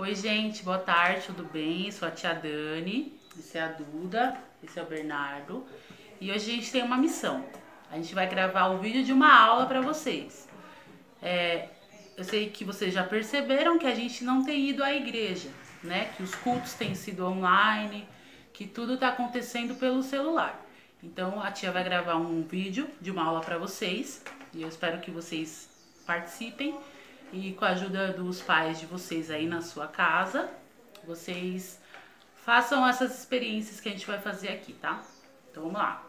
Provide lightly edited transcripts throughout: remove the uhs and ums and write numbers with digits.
Oi, gente, boa tarde, tudo bem? Sou a tia Dani, esse é a Duda, esse é o Bernardo. E hoje a gente tem uma missão. A gente vai gravar o vídeo de uma aula para vocês. Eu sei que vocês já perceberam que a gente não tem ido à igreja, né? Que os cultos têm sido online, que tudo está acontecendo pelo celular. Então a tia vai gravar um vídeo de uma aula para vocês e eu espero que vocês participem e com a ajuda dos pais de vocês aí na sua casa, vocês façam essas experiências que a gente vai fazer aqui, tá? Então vamos lá.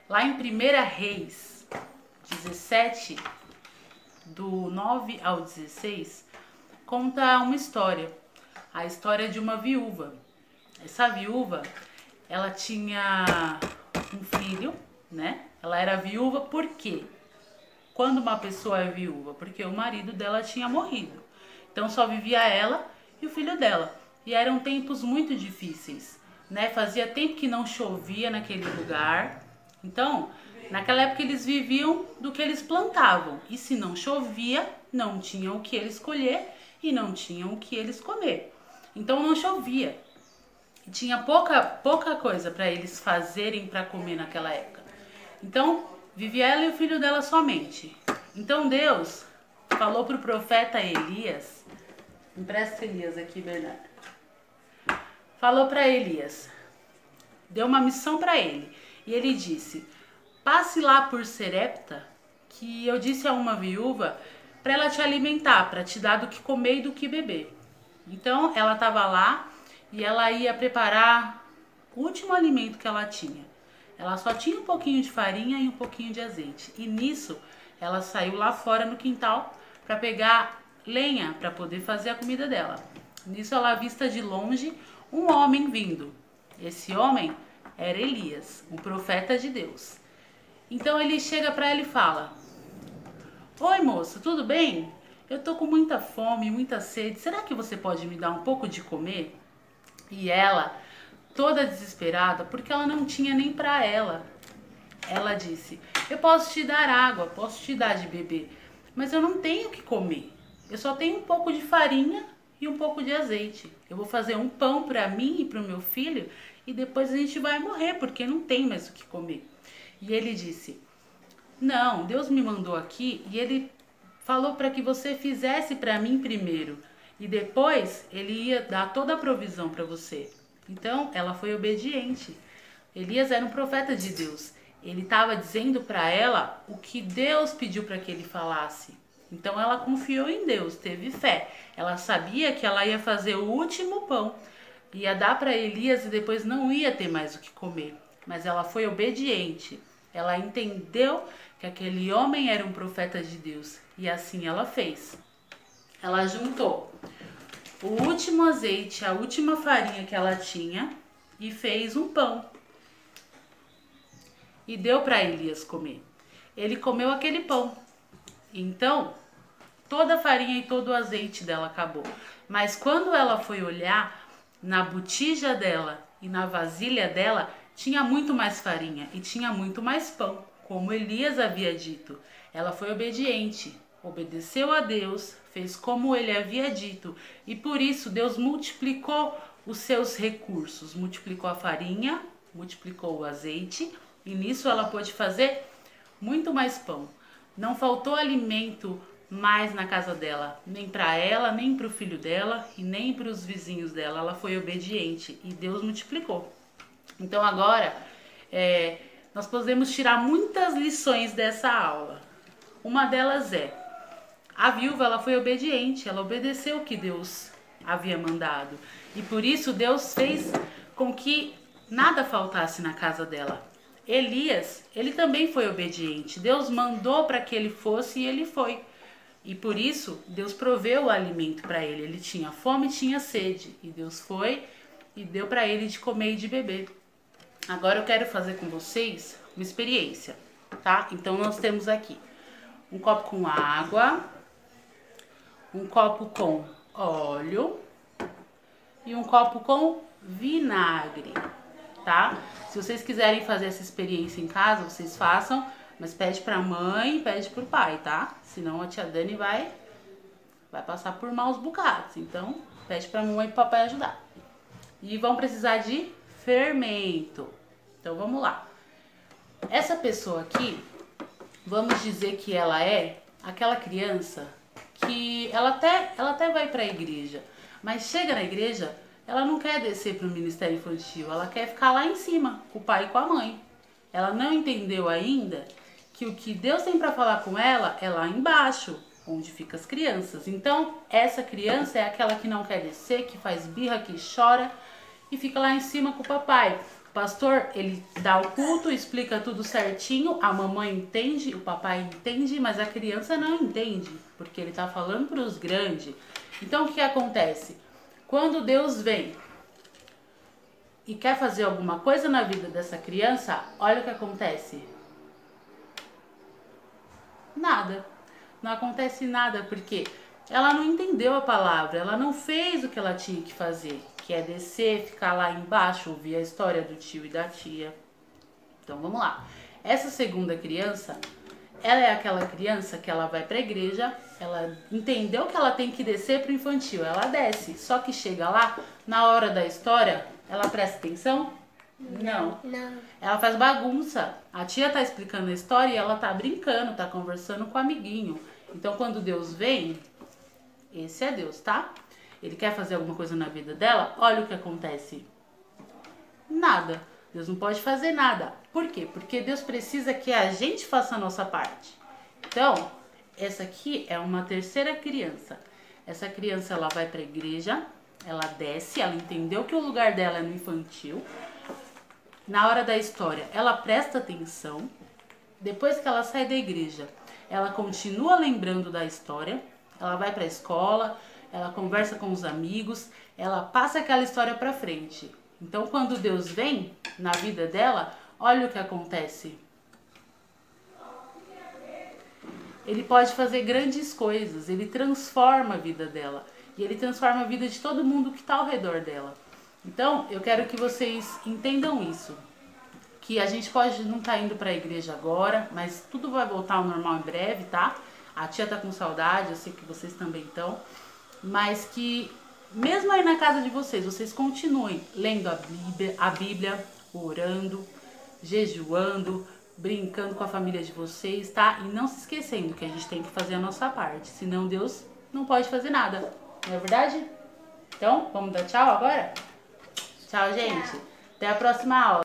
Lá em 1 Reis 17, do 9 ao 16, conta uma história. A história de uma viúva. Essa viúva, ela tinha um filho, né? Ela era viúva por quê? Quando uma pessoa é viúva? Porque o marido dela tinha morrido. Então só vivia ela e o filho dela. E eram tempos muito difíceis, né? Fazia tempo que não chovia naquele lugar. Então, naquela época eles viviam do que eles plantavam. E se não chovia, não tinham o que eles colher e não tinham o que eles comer. Então não chovia. E tinha pouca coisa para eles fazerem para comer naquela época. Então, vivia ela e o filho dela somente. Então Deus falou para o profeta Elias, empresta Elias aqui, Bernardo. Falou para Elias, deu uma missão para ele. E ele disse, passe lá por Serepta, que eu disse a uma viúva para ela te alimentar, para te dar do que comer e do que beber. Então ela estava lá e ela ia preparar o último alimento que ela tinha. Ela só tinha um pouquinho de farinha e um pouquinho de azeite. E nisso ela saiu lá fora no quintal para pegar lenha para poder fazer a comida dela. Nisso ela avista de longe um homem vindo. Esse homem era Elias, um profeta de Deus. Então ele chega para ela e fala: oi moça, tudo bem? Eu tô com muita fome, muita sede. Será que você pode me dar um pouco de comer? E ela, toda desesperada, porque ela não tinha nem para ela, ela disse: eu posso te dar água, posso te dar de beber, mas eu não tenho o que comer. Eu só tenho um pouco de farinha e um pouco de azeite. Eu vou fazer um pão para mim e para o meu filho e depois a gente vai morrer porque não tem mais o que comer. E ele disse: não, Deus me mandou aqui e ele falou para que você fizesse para mim primeiro e depois ele ia dar toda a provisão para você. Então ela foi obediente. Elias era um profeta de Deus. Ele estava dizendo para ela o que Deus pediu para que ele falasse. Então ela confiou em Deus, teve fé. Ela sabia que ela ia fazer o último pão, ia dar para Elias e depois não ia ter mais o que comer. Mas ela foi obediente. Ela entendeu que aquele homem era um profeta de Deus e assim ela fez. Ela juntou o último azeite, a última farinha que ela tinha e fez um pão. E deu para Elias comer. Ele comeu aquele pão. Então, toda a farinha e todo o azeite dela acabou. Mas quando ela foi olhar na botija dela e na vasilha dela, tinha muito mais farinha e tinha muito mais pão, como Elias havia dito. Ela foi obediente, obedeceu a Deus, fez como ele havia dito. E por isso Deus multiplicou os seus recursos. Multiplicou a farinha, multiplicou o azeite. E nisso ela pôde fazer muito mais pão. Não faltou alimento mais na casa dela, nem para ela, nem para o filho dela e nem para os vizinhos dela. Ela foi obediente e Deus multiplicou. Então agora nós podemos tirar muitas lições dessa aula. Uma delas é: a viúva ela foi obediente, ela obedeceu o que Deus havia mandado. E por isso Deus fez com que nada faltasse na casa dela. Elias, ele também foi obediente. Deus mandou para que ele fosse e ele foi. E por isso, Deus proveu o alimento para ele. Ele tinha fome e tinha sede. E Deus foi e deu para ele de comer e de beber. Agora eu quero fazer com vocês uma experiência, tá? Então nós temos aqui um copo com água, um copo com óleo e um copo com vinagre, tá? Se vocês quiserem fazer essa experiência em casa, vocês façam, mas pede pra mãe, pede pro pai, tá? Senão a tia Dani vai vai passar por maus bocados. Então, pede para mamãe e papai ajudar. E vão precisar de fermento. Então, vamos lá. Essa pessoa aqui, vamos dizer que ela é aquela criança que ela até vai para a igreja, mas chega na igreja, ela não quer descer para o ministério infantil, ela quer ficar lá em cima, com o pai e com a mãe. Ela não entendeu ainda que o que Deus tem para falar com ela é lá embaixo, onde ficam as crianças. Então, essa criança é aquela que não quer descer, que faz birra, que chora e fica lá em cima com o papai. O pastor, ele dá o culto, explica tudo certinho, a mamãe entende, o papai entende, mas a criança não entende, porque ele está falando para os grandes. Então, o que acontece? Quando Deus vem e quer fazer alguma coisa na vida dessa criança, olha o que acontece. Nada. Não acontece nada, porque ela não entendeu a palavra, ela não fez o que ela tinha que fazer, que é descer, ficar lá embaixo, ouvir a história do tio e da tia. Então vamos lá. Essa segunda criança, ela é aquela criança que ela vai para a igreja, ela entendeu que ela tem que descer para o infantil, ela desce, só que chega lá, na hora da história, ela presta atenção? Não. Ela faz bagunça. A tia tá explicando a história e ela tá brincando, tá conversando com o amiguinho. Então quando Deus vem, esse é Deus, tá? Ele quer fazer alguma coisa na vida dela, olha o que acontece. Nada. Deus não pode fazer nada. Por quê? Porque Deus precisa que a gente faça a nossa parte. Então, essa aqui é uma terceira criança. Essa criança, ela vai para a igreja, ela desce, ela entendeu que o lugar dela é no infantil. Na hora da história, ela presta atenção. Depois que ela sai da igreja, ela continua lembrando da história. Ela vai para a escola, ela conversa com os amigos, ela passa aquela história para frente. Então, quando Deus vem na vida dela, olha o que acontece. Ele pode fazer grandes coisas, ele transforma a vida dela. E ele transforma a vida de todo mundo que está ao redor dela. Então, eu quero que vocês entendam isso. Que a gente pode não estar indo para a igreja agora, mas tudo vai voltar ao normal em breve, tá? A tia tá com saudade, eu sei que vocês também estão. Mas que, mesmo aí na casa de vocês, vocês continuem lendo a Bíblia, orando, jejuando, brincando com a família de vocês, tá? E não se esquecendo que a gente tem que fazer a nossa parte, senão Deus não pode fazer nada. Não é verdade? Então, vamos dar tchau agora? Tchau, gente. Até a próxima aula.